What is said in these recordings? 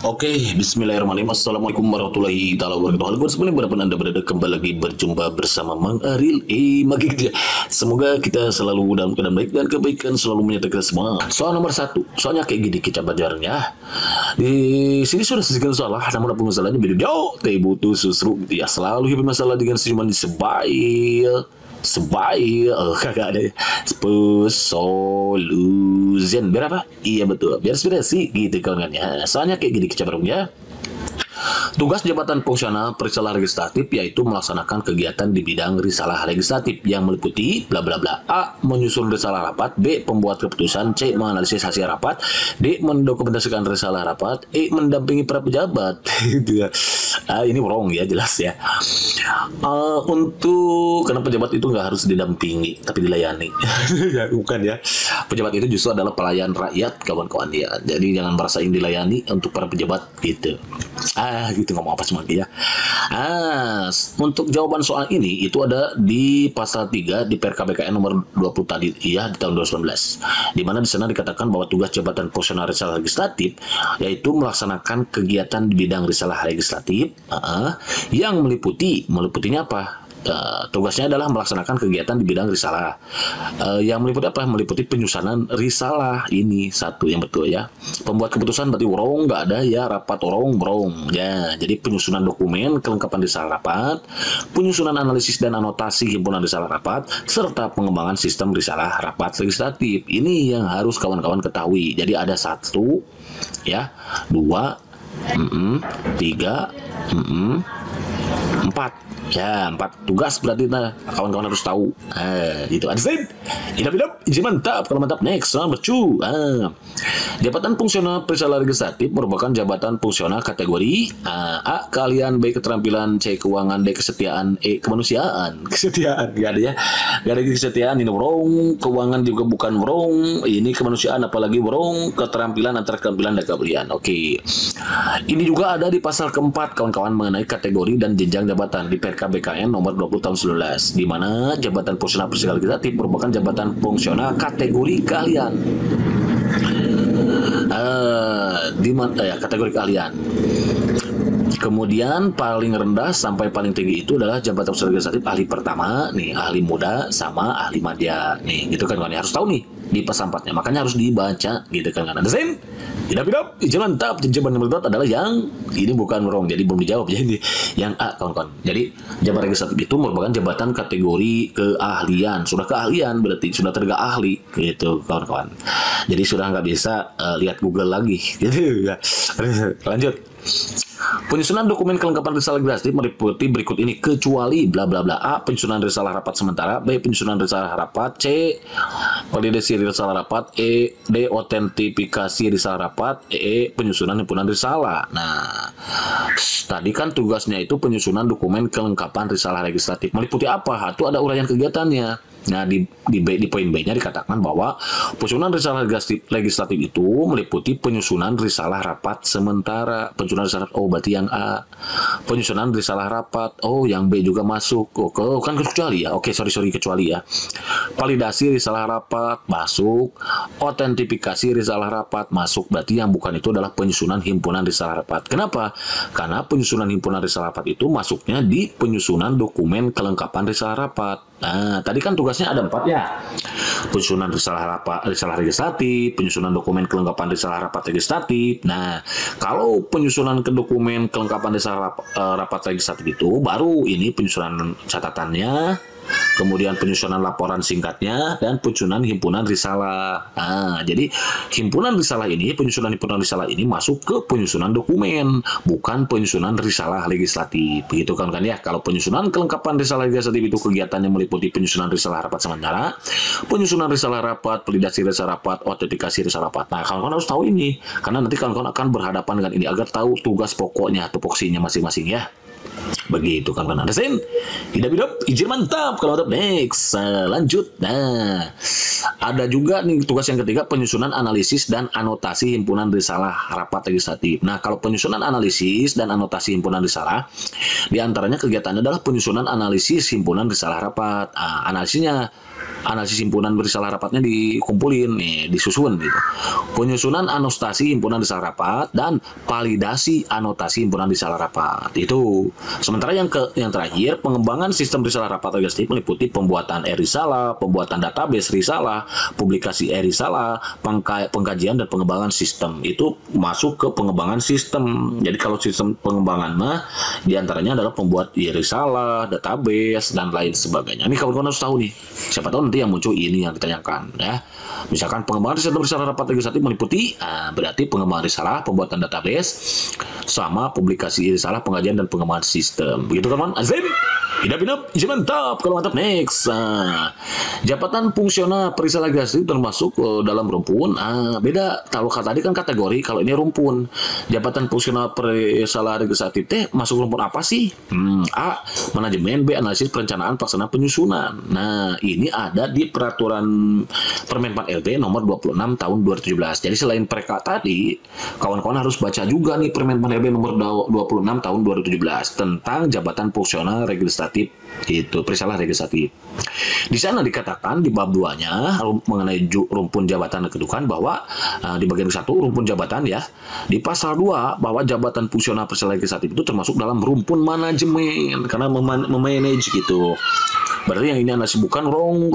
Oke, bismillahirrahmanirrahim. Assalamualaikum warahmatullahi taala wabarakatuh. Halo semuanya, berapa Anda berada kembali lagi berjumpa bersama Mang Aril Magik. Semoga kita selalu dalam keadaan baik dan kebaikan selalu menyertai kita semua. Soal nomor 1, soalnya kayak gini kita belajarnya. Di sini sudah sekian salah, namun apa masalahnya beda jauh. Teh butuh susru gitu ya. Selalu hidup masalah dengan senyuman di kagak ada solution berapa? Iya betul, biar inspirasi gitu kawan-kawan ya. Soalnya kayak gini kecabarungnya. Tugas jabatan fungsional perisalah legislatif yaitu melaksanakan kegiatan di bidang risalah legislatif yang meliputi bla bla bla. A. Menyusun risalah rapat. B. Pembuat keputusan. C. Menganalisis hasil rapat. D. Mendokumentasikan risalah rapat. E. Mendampingi para pejabat. Ini wrong ya, jelas ya. Untuk karena pejabat itu nggak harus didampingi tapi dilayani. Ya, bukan ya. Pejabat itu justru adalah pelayan rakyat kawan-kawan ya. Jadi jangan merasa ingin dilayani untuk para pejabat gitu. Gitu ngomong apa semua ya. Untuk jawaban soal ini itu ada di pasal 3 di PRKBKN nomor 20 tadi ya, di tahun 2019. Di mana di sana dikatakan bahwa tugas jabatan fungsional risalah legislatif yaitu melaksanakan kegiatan di bidang risalah legislatif yang meliputinya apa? Tugasnya adalah melaksanakan kegiatan di bidang risalah yang meliputi apa? Meliputi penyusunan risalah. Ini satu yang betul ya. Pembuat keputusan berarti wrong, nggak ada ya, rapat wrong ya. Jadi penyusunan dokumen kelengkapan risalah rapat, penyusunan analisis dan anotasi himpunan risalah rapat, serta pengembangan sistem risalah rapat legislatif. Ini yang harus kawan-kawan ketahui. Jadi ada 1 ya, 2 3 4 ya, 4 tugas berarti kawan-kawan harus tahu. Gitu. Understand? Hidup, mantap. Kalau mantap, next number 2. Jabatan fungsional perisalah legislatif merupakan jabatan fungsional kategori A. Keahlian, B. Keterampilan, C. Keuangan, D. Kesetiaan, E. Kemanusiaan. Kesetiaan, gak ada ya. Gak ada kesetiaan, ini wrong. Keuangan juga bukan wrong. Ini kemanusiaan apalagi wrong. Keterampilan antara keterampilan dan keahlian. Oke. Ini juga ada di pasal keempat kawan-kawan mengenai kategori dan jenjang jabatan di PRKBKN nomor 20 tahun 19, di mana jabatan fungsional perisalah legislatif merupakan jabatan fungsional kategori keahlian. Di mana ya, kategori keahlian. Kemudian paling rendah sampai paling tinggi itu adalah jabatan fungsional legislatif ahli pertama, nih ahli muda sama ahli madya, nih gitu kan harus tahu nih di pasal 4-nya, makanya harus dibaca gitu kan. Ada sen? Hidup, mantap. Jawaban nomor 4 adalah yang ini bukan wrong, jadi belum dijawab jadi yang A kawan-kawan. Jadi jabatan legislatif itu merupakan jabatan kategori keahlian, sudah keahlian berarti sudah tergak ahli gitu kawan-kawan. Jadi sudah nggak bisa lihat Google lagi gitu ya. Lanjut. Penyusunan dokumen kelengkapan risalah legislatif meliputi berikut ini kecuali bla bla bla. A. Penyusunan risalah rapat sementara. B. Penyusunan risalah rapat. C. Validasi risalah rapat. E. D. Otentifikasi risalah rapat. E. Penyusunan himpunan risalah. Nah, tadi kan tugasnya itu penyusunan dokumen kelengkapan risalah legislatif. Meliputi apa? Itu ada uraian kegiatannya. Nah, di poin B-nya dikatakan bahwa penyusunan risalah legislatif itu meliputi penyusunan risalah rapat sementara. Penyusunan risalah, berarti yang A. Penyusunan risalah rapat, yang B juga masuk. Kan kecuali ya. Oke, sorry kecuali ya. Validasi risalah rapat masuk. Otentifikasi risalah rapat masuk. Berarti yang bukan itu adalah penyusunan himpunan risalah rapat. Kenapa? Karena penyusunan himpunan risalah rapat itu masuknya di penyusunan dokumen kelengkapan risalah rapat. Nah, tadi kan tugasnya ada 4 ya. Penyusunan risalah legislatif, penyusunan dokumen kelengkapan risalah rapat legislatif. Nah, kalau penyusunan ke dokumen kelengkapan risalah rapat legislatif itu baru ini penyusunan catatannya, kemudian penyusunan laporan singkatnya, dan penyusunan himpunan risalah. Nah, jadi himpunan risalah ini, penyusunan himpunan risalah ini masuk ke penyusunan dokumen, bukan penyusunan risalah legislatif. Begitu kan ya. Kalau penyusunan kelengkapan risalah legislatif itu kegiatannya meliputi penyusunan risalah rapat sementara, penyusunan risalah rapat, validasi risalah rapat, otentifikasi risalah rapat. Nah, kawan-kawan harus tahu ini, karena nanti kawan-kawan akan berhadapan dengan ini agar tahu tugas pokoknya, tupoksinya masing-masing ya. Begitu kan ada sen. Hidup, izin mantap. Kalau mantap, next. Lanjut. Nah, ada juga nih tugas yang ketiga, penyusunan analisis dan anotasi himpunan risalah rapat legislatif. Nah, kalau penyusunan analisis dan anotasi himpunan risalah, diantaranya kegiatannya adalah penyusunan analisis himpunan risalah rapat. Analisisnya analisis himpunan risalah rapatnya dikumpulin nih, disusun gitu. Penyusunan anotasi himpunan risalah rapat dan validasi anotasi himpunan risalah rapat. Itu. Sementara yang terakhir, pengembangan sistem risalah rapat legislatif meliputi pembuatan e-risalah, pembuatan database risalah, publikasi e-risalah, pengkajian dan pengembangan sistem. Itu masuk ke pengembangan sistem. Jadi kalau sistem pengembangan mah diantaranya adalah pembuat e-risalah, database dan lain sebagainya. Ini kawan-kawan harus tahu nih. Siapa tahu nanti yang muncul ini yang ditanyakan ya. Misalkan pengembangan sistem risalah rapat legislatif meliputi berarti pengembangan risalah, pembuatan database, sama publikasi risalah, pengajian dan pengembangan sistem. Begitu kan, Azim? Idap, mantap. Kalau mantap, next. Jabatan fungsional perisalah legislatif termasuk dalam rumpun. Beda. Kalau tadi kan kategori, kalau ini rumpun. Jabatan fungsional perisalah legislatif masuk rumpun apa sih? A. Manajemen. B. Analisis perencanaan pelaksanaan penyusunan. Nah, ini ada di peraturan Permen 4 LB nomor 26 tahun 2017. Jadi selain pereka tadi, kawan-kawan harus baca juga nih Permen 4 LB nomor 26 tahun 2017 tentang jabatan fungsional legislatif itu perisalah legislatif. Di sana dikatakan di bab 2-nya mengenai rumpun jabatan dan kedudukan bahwa di bagian 1 rumpun jabatan ya, di pasal 2 bahwa jabatan fungsional perisalah legislatif itu termasuk dalam rumpun manajemen karena memanage gitu. Berarti yang ini Anda sebutkan wrong.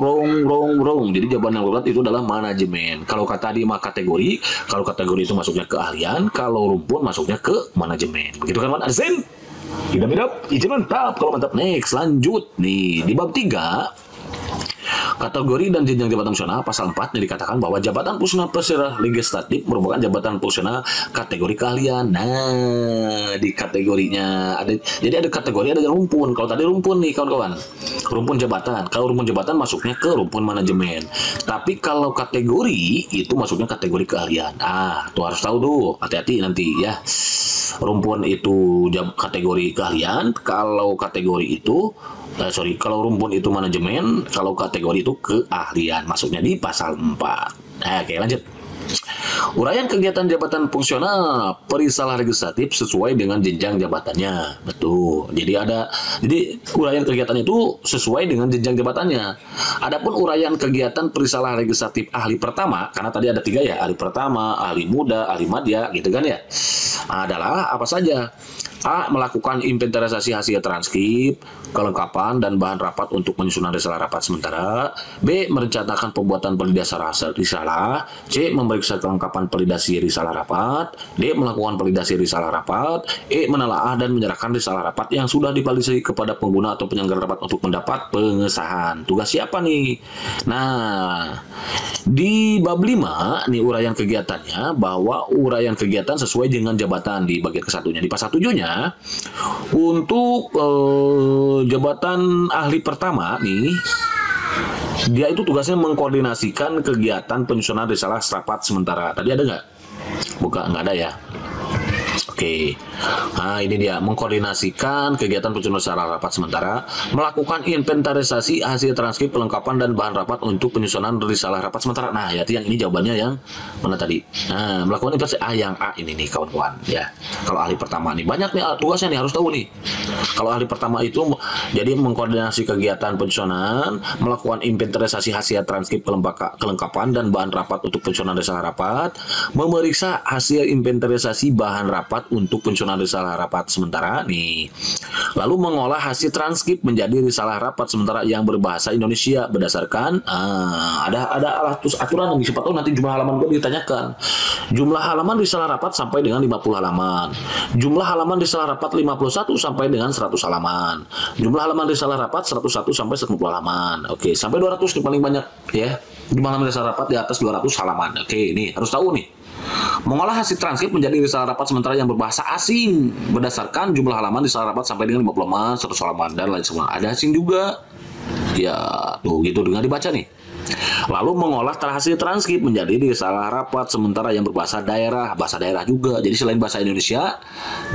Jadi jawaban yang berat itu adalah manajemen. Kalau kata di kategori, kalau kategori itu masuknya ke keahlian, kalau rumpun masuknya ke manajemen. Begitu kan, Arzin? Tidak, izin mantap. Kalau mantap, next, lanjut. Nih, di bab 3, kategori dan jenjang jabatan fungsional pasal 4 yang dikatakan bahwa jabatan fungsional perisalah legislatif merupakan jabatan fungsional kategori keahlian. Nah, di kategorinya jadi ada kategori, ada rumpun. Kalau tadi rumpun nih kawan-kawan, rumpun jabatan. Kalau rumpun jabatan masuknya ke rumpun manajemen. Tapi kalau kategori itu masuknya kategori keahlian. Tuh harus tahu tuh, hati-hati nanti ya. Rumpun itu kategori keahlian, kalau kategori itu kalau rumpun itu manajemen, kalau kategori itu keahlian, masuknya di pasal 4. Oke, lanjut. Uraian kegiatan jabatan fungsional perisalah legislatif sesuai dengan jenjang jabatannya. Betul. Jadi uraian kegiatan itu sesuai dengan jenjang jabatannya. Adapun uraian kegiatan perisalah legislatif ahli pertama, karena tadi ada 3 ya, ahli pertama, ahli muda, ahli madya, gitu kan ya. Adalah apa saja? A. Melakukan inventarisasi hasil transkrip, kelengkapan, dan bahan rapat untuk penyusunan risalah rapat sementara. B. Merencanakan pembuatan pelidasi risalah. C. Memeriksa kelengkapan pelidasi risalah rapat. D. Melakukan pelidasi risalah rapat. E. Menelaah dan menyerahkan risalah rapat yang sudah divalidasi kepada pengguna atau penyelenggara rapat untuk mendapat pengesahan. Tugas siapa nih? Nah, di bab 5, nih uraian kegiatannya, bahwa uraian kegiatan sesuai dengan jabatan di bagian ke-1-nya. Di pasal 7-nya, untuk jabatan ahli pertama nih, dia itu tugasnya mengkoordinasikan kegiatan penyusunan risalah rapat sementara. Tadi ada nggak? Nggak ada ya. Oke, nah ini dia, mengkoordinasikan kegiatan penyusunan risalah rapat sementara, melakukan inventarisasi hasil transkrip, kelengkapan, dan bahan rapat untuk penyusunan risalah rapat sementara. Nah, ya, yang ini jawabannya yang mana tadi? Nah, melakukan inventarisasi yang A ini nih kawan-kawan ya. Kalau ahli pertama nih, banyak nih tugasnya nih, harus tahu nih. Kalau ahli pertama itu jadi mengkoordinasi kegiatan penyusunan, melakukan inventarisasi hasil transkrip, kelengkapan, dan bahan rapat untuk penyusunan risalah rapat, memeriksa hasil inventarisasi bahan rapat untuk penyusunan risalah rapat sementara nih. Lalu mengolah hasil transkrip menjadi risalah rapat sementara yang berbahasa Indonesia berdasarkan ada aturan yang siapa tahu nanti jumlah halaman gue ditanyakan. Jumlah halaman risalah rapat sampai dengan 50 halaman. Jumlah halaman risalah rapat 51 sampai dengan 100 halaman. Jumlah halaman risalah rapat 101 sampai 110 halaman. Oke, sampai 200 nih paling banyak ya. Jumlah halaman risalah rapat di atas 200 halaman. Oke, ini harus tahu nih. Mengolah hasil transkrip menjadi risalah rapat sementara yang berbahasa asing berdasarkan jumlah halaman risalah rapat sampai dengan 50 halaman, 100 halaman, dan lain semua. Ada asing juga. Ya, tuh gitu dengan dibaca nih. Lalu mengolah hasil transkrip menjadi risalah rapat sementara yang berbahasa daerah, bahasa daerah juga. Jadi selain bahasa Indonesia,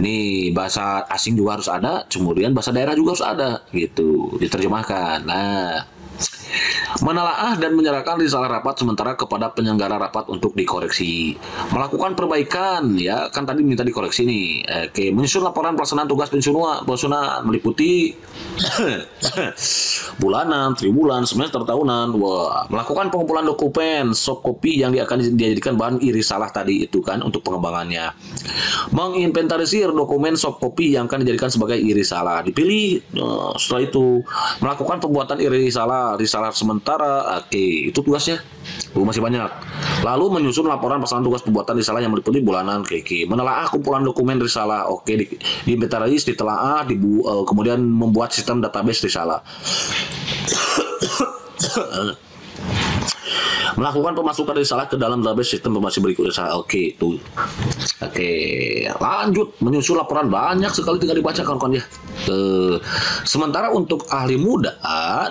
nih bahasa asing juga harus ada, kemudian bahasa daerah juga harus ada, gitu, diterjemahkan. Nah, Menelaah dan menyerahkan risalah rapat sementara kepada penyelenggara rapat untuk dikoreksi. Melakukan perbaikan, ya kan tadi minta dikoreksi nih. Oke, menyusun laporan pelaksanaan tugas pensiunan meliputi bulanan, triwulan, semester, tahunan. Wah, melakukan pengumpulan dokumen soft copy yang akan dijadikan bahan irisalah tadi itu kan untuk pengembangannya. Menginventarisir dokumen soft copy yang akan dijadikan sebagai irisalah. Dipilih setelah itu melakukan pembuatan risalah sementara. Oke, itu tugasnya. Masih banyak. Lalu menyusun laporan pelaksanaan tugas pembuatan risalah yang meliputi bulanan. Oke. Menelaah kumpulan dokumen risalah. Oke, diinventaris, ditelaah, kemudian membuat sistem database risalah. Melakukan pemasukan risalah ke dalam database sistem informasi berikut risalah. Oke, itu. Oke, lanjut menyusun laporan banyak sekali tinggal dibaca kawan-kawan ya. Sementara untuk ahli muda,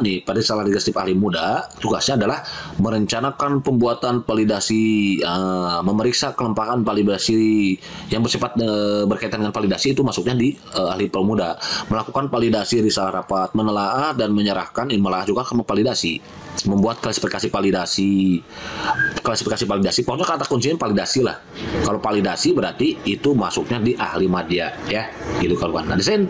nih pada risalah legislatif ahli muda tugasnya adalah merencanakan pembuatan validasi, memeriksa kelengkapan validasi yang bersifat berkaitan dengan validasi itu masuknya di ahli pemuda. Melakukan validasi risalah rapat, menelaah dan menyerahkan, menelaah juga ke validasi, membuat klasifikasi validasi, pokoknya kata kuncinya validasi lah. Kalau validasi berarti itu masuknya di ahli madya ya, gitu kawan-kawan. Nah, desain